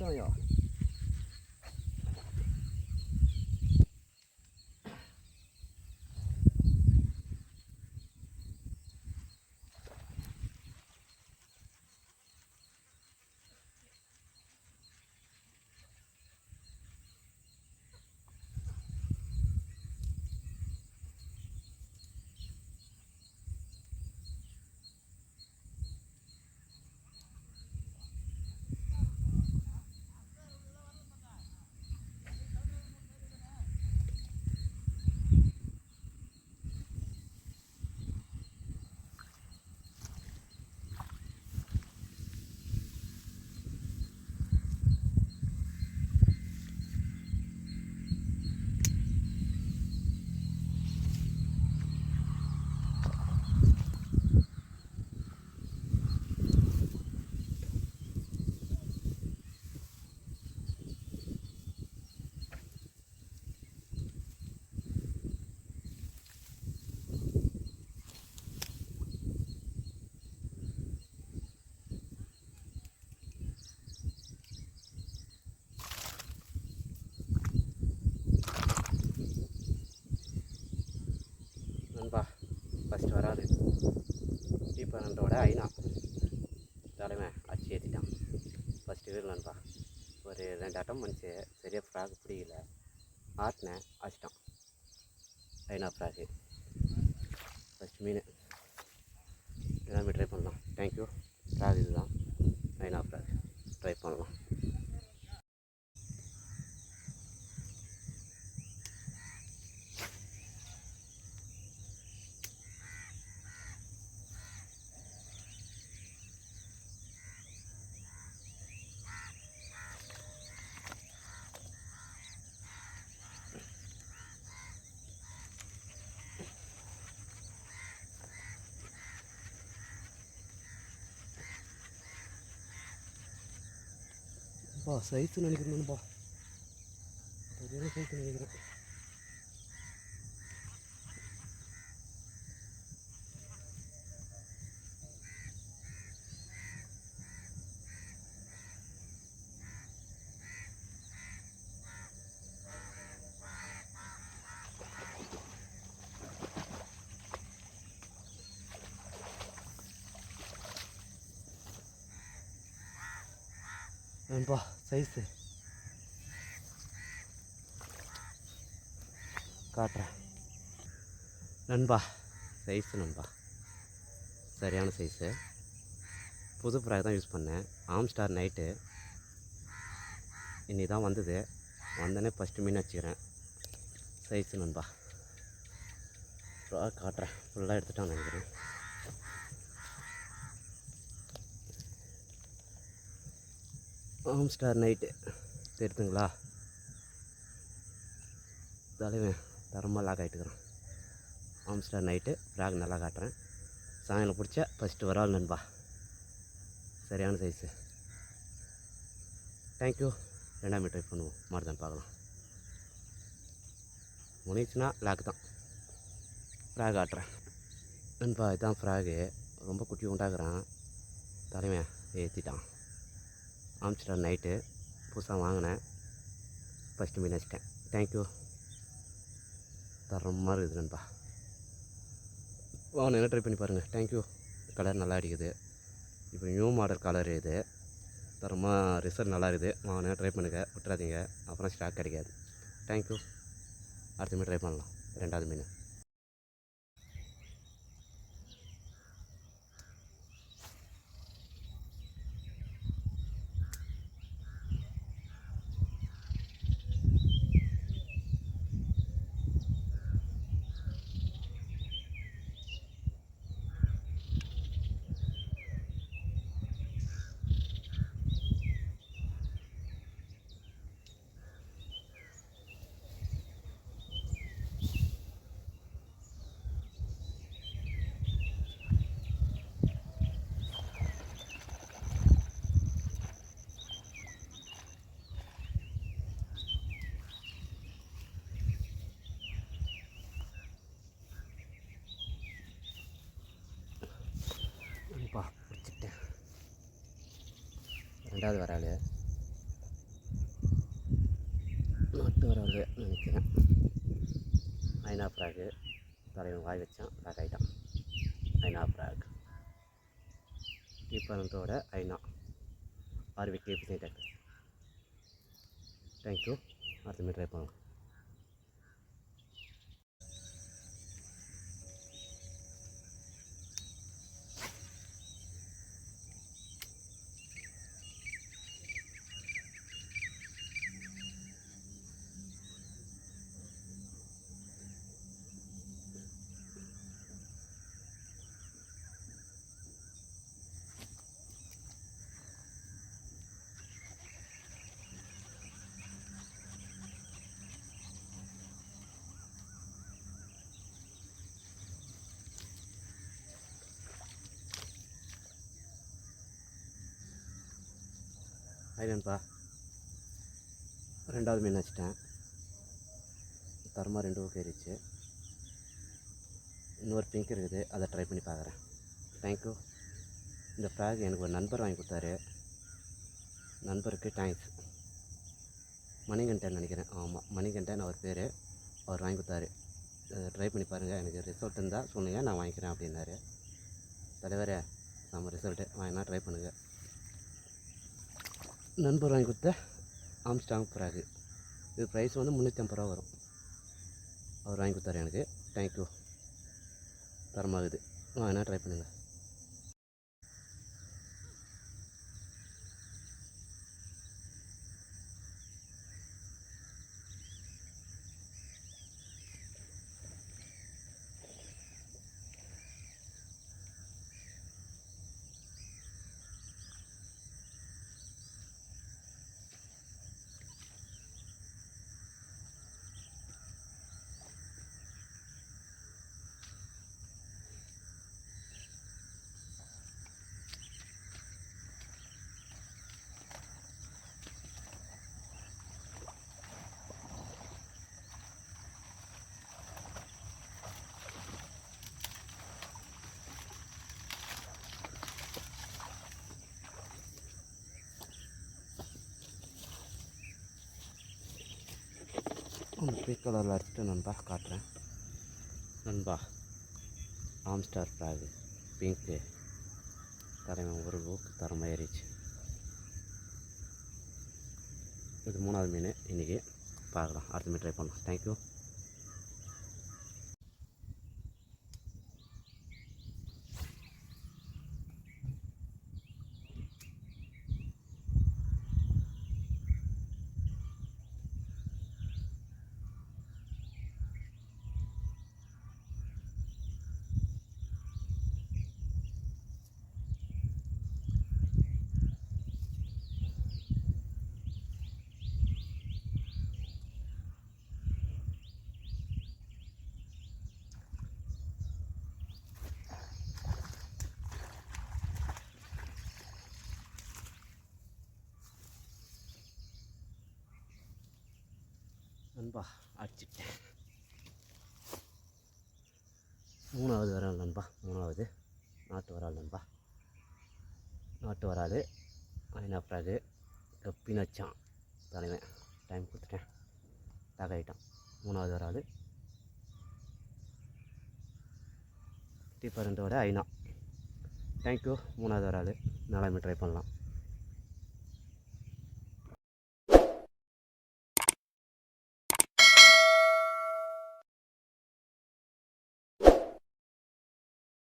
கஷ்டம்யா. நண்பா ஃபஸ்ட்டு வராது தீபனன்றோட ஐநா தலைமை அச்சு ஏற்றிட்டான். ஃபஸ்ட்டு வீடு நண்பா ஒரு 2 அட்டம் பண்ணிச்சு, சரியாக ஃப்ராக் பிடிக்கல, ஆட்டினேன் அடிச்சிட்டான். ஐநா ஃப்ராகு ஃபஸ்ட்டு மீன் எல்லாமே ட்ரை பண்ணலாம். தேங்க்யூ. ஃப்ராக் இதுதான் ஐநா ஃப்ராக், ட்ரை பண்ணலாம். சைஸு நினைக்கிறேன்ப்பா, சரியான சைஸு நினைக்கிறேன். நண்பா சைஸு காட்டுறேன் நண்பா, சைஸு நண்பா சரியான சைஸு. புது ஃப்ராக் தான் யூஸ் பண்ணேன். ஆம்ஸ்டார் நைட்டு இன்னி தான் வந்தது. வந்தோடனே ஃபஸ்ட்டு மீன் வச்சுக்கிறேன். சைஸு நண்பா, ஃப்ராக் காட்டுறேன். ஃபுல்லாக எடுத்துட்டான்னு நினைக்கிறேன். ஆம்ஸ்டார் நைட்டு தெரியுதுங்களா? தலைவன் தரமாக லாக் ஆகிட்டுக்கிறேன். ஆம்ஸ்டார் நைட்டு ஃப்ராக் நல்லா காட்டுறேன். சாயங்காலம் பிடிச்சா ஃபஸ்ட்டு வரால் நண்பா, சரியான சைஸு. தேங்க்யூ. 2ஆம் ட்ரை பண்ணுவோம், மாறுதான் பார்க்கலாம். முனிச்சுன்னா லாக் தான். ஃப்ராக் காட்டுறேன் நண்பா, இதுதான் ஃப்ராகு. ரொம்ப குட்டி உண்டாக்குறான். தலைவன் ஏற்றிட்டான். ஆம்ஸ்டார் நைட்டு புதுசாக வாங்கினேன். ஃபஸ்ட்டு மீன் வச்சிட்டேன். தேங்க்யூ. தரமாக இருக்குது நண்பா, வாங்க என்ன ட்ரை பண்ணி பாருங்கள். தேங்க்யூ. கலர் நல்லா அடிக்குது. இப்போ நியூ மாடல் கலர் இது, தரமாக ரிசல்ட் நல்லா இருக்குது. வாங்க ட்ரை பண்ணுங்கள், விட்டுறாதீங்க, அப்புறம் ஸ்டாக் கிடைக்காது. தேங்க்யூ. அடுத்த மீன் ட்ரை பண்ணலாம். 2ஆவது மீன். பிடிச்சிட்டேன். 2ஆவது வரால் இது ஒரு ஆள் நினைக்கிறேன். ஐநா ஃப்ராகு தலைவன் வாய் வச்சான், பேக் ஆகிட்டான். ஐநா ஃப்ராக் டீப்பரண்டோட ஐநா 6 விக்கெட் எபிசைட் ஆகுது. தேங்க்யூ. அடுத்த மீட் ட்ரை பண்ணலாம். ஐநன்பா ரெண்டாவது மீன் வச்சிட்டேன். தரமாக 2 ஊக்கு ஏறிச்சு. இன்னொரு பிங்க் இருக்குது, அதை ட்ரை பண்ணி பார்க்குறேன். தேங்க்யூ. இந்த ஃப்ராக் எனக்கு ஒரு நண்பர் வாங்கி கொடுத்தாரு. நண்பருக்கு தேங்க்ஸ். மணிகண்டன் நினைக்கிறேன். ஆமாம், மணிகண்டன் அவர் பேர். அவர் வாங்கி கொடுத்தாரு. ட்ரை பண்ணி பாருங்கள், எனக்கு ரிசல்ட் இருந்தால் சொன்னீங்க, நான் வாங்கிக்கிறேன் அப்படின்னாரு. தலைவரே, நம்ம ரிசல்ட்டு வாங்கினா ட்ரை பண்ணுங்கள். நண்பர் வாங்கி கொடுத்த ஆம்ஸ்டாங் ஃப்ராகு. இது ப்ரைஸ் வந்து 350 ரூபா வரும். அவர் வாங்கி கொடுத்தாரு எனக்கு. தேங்க்யூ. தரமாகுது, வாங்கினா ட்ரை பண்ணுங்கள். அந்த பிங்க் கலரில் அடிச்சுட்டு நண்பா காட்டுறேன். நண்பா, ஆம்ஸ்டார் ஃப்ராகு பிங்க்கு தலைவன் ஒரு ஊக்கு தரமாக ஏறிச்சு. இது 3வது மீன். இன்றைக்கி பார்க்கலாம், அடுத்த மீன் ட்ரை பண்ணலாம். தேங்க்யூ. நண்பா அடிச்சிட்டேன். 3வது வரால் நண்பா. 3வது நாட்டு வரால் நண்பா. நாட்டு வரால் ஐநா ஃப்ராகு கப்பின்னு வச்சான் தலைவன். டைம் கொடுத்துட்டேன், பேக் ஆகிட்டான். 3வது வரால் டீப்பரண்டோட ஐநா. தேங்க்யூ. 3வது வரால் 4வது ட்ரை பண்ணலாம்.